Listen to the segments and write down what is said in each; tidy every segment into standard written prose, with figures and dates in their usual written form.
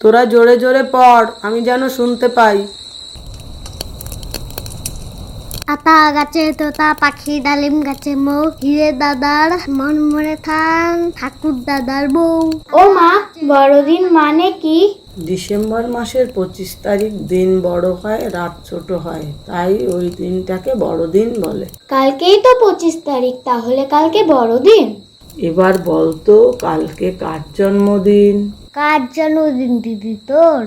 তোরা জোরে জোরে পড়, আমি যেন শুনতে পাই। আতা গাছে তোতা পাখি, ডালিম গাছে মৌ, হিরে দাদার মন মরে থান, ঠাকুর দাদার বউ। ও মা, বড়দিন মানে কি? ডিসেম্বর মাসের 25 তারিখ দিন বড় হয়, রাত ছোট হয়, তাই ওই দিনটাকে বড়দিন বলে। কালকেই তো 25 তারিখ, তাহলে কালকে বড়দিন। এবার বলতো কালকে কার জন্মদিন? কার জন্মদিন দিদি তোর?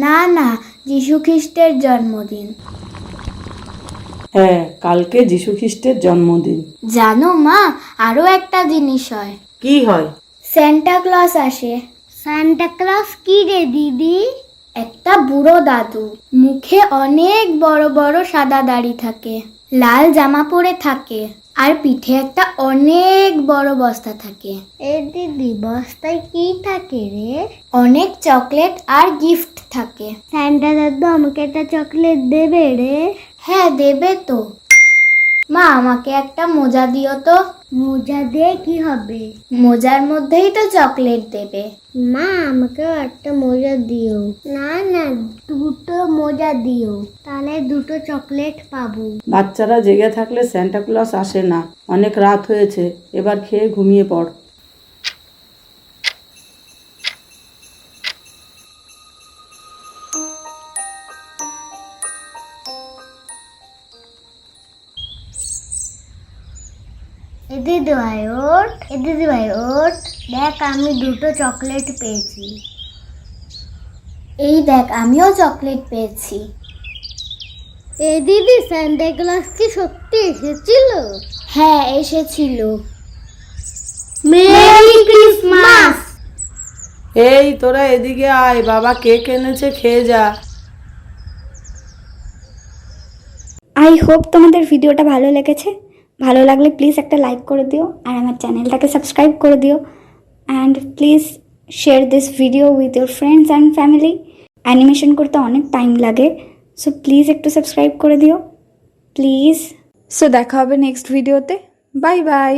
না না, যীশু খ্রিস্টের জন্মদিন। হ্যাঁ, কালকে যীশু খ্রিস্টের জন্মদিন। জানো মা, আরো একটা জিনিস হয়। কি হয়? সান্টা ক্লজ আসে। সান্টা ক্লজ কি রে দিদি? একটা বুড়ো দাদু, মুখে অনেক বড় বড় সাদা দাড়ি থাকে, লাল জামা পরে থাকে, আর পিঠে একটা অনেক বড় বস্তা থাকে। এ দিদি, বস্তায় কি থাকে রে? অনেক চকলেট আর গিফট থাকে। সান্টা দাদু আমাকে একটা চকলেট দেবে রে? হ্যাঁ, দেবে তো। মা, আমাকে একটা মোজা দিও তো। মোজা দিয়ে কি হবে? মোজার মধ্যেই তো চকলেট দেবে। মা, আমাকেও একটা মোজা দিও। না না, দুটো মোজা দিও, তাহলে দুটো চকলেট পাবো। বাচ্চারা জেগে থাকলে সান্টা ক্লজ আসে না। অনেক রাত হয়েছে, এবার খেয়ে ঘুমিয়ে পড়। এ দিদি ভাই ওঠ, এ দিদি ভাই ওঠ, দেখ আমি দুটো চকলেট পেয়েছি। এই দেখ, আমিও চকলেট পেয়েছি। এ দিদি, সান্টা ক্লজ কি সত্যি এসেছিল? হ্যাঁ, এসেছিল। Merry Christmas. এই তোরা এদিকে আয়, বাবা কেক এনেছে, খেয়ে যা। আই হোপ তোমাদের ভিডিওটা ভালো লেগেছে। ভালো লাগলে প্লিজ একটা লাইক করে দিও, আর আমার চ্যানেলটাকে সাবস্ক্রাইব করে দিও, and please share this video with your friends and family. Animation করতে অনেক টাইম লাগে, সো প্লিজ একটু সাবস্ক্রাইব করে দিও প্লিজ। সো দেখা হবে নেক্সট ভিডিওতে। Bye bye.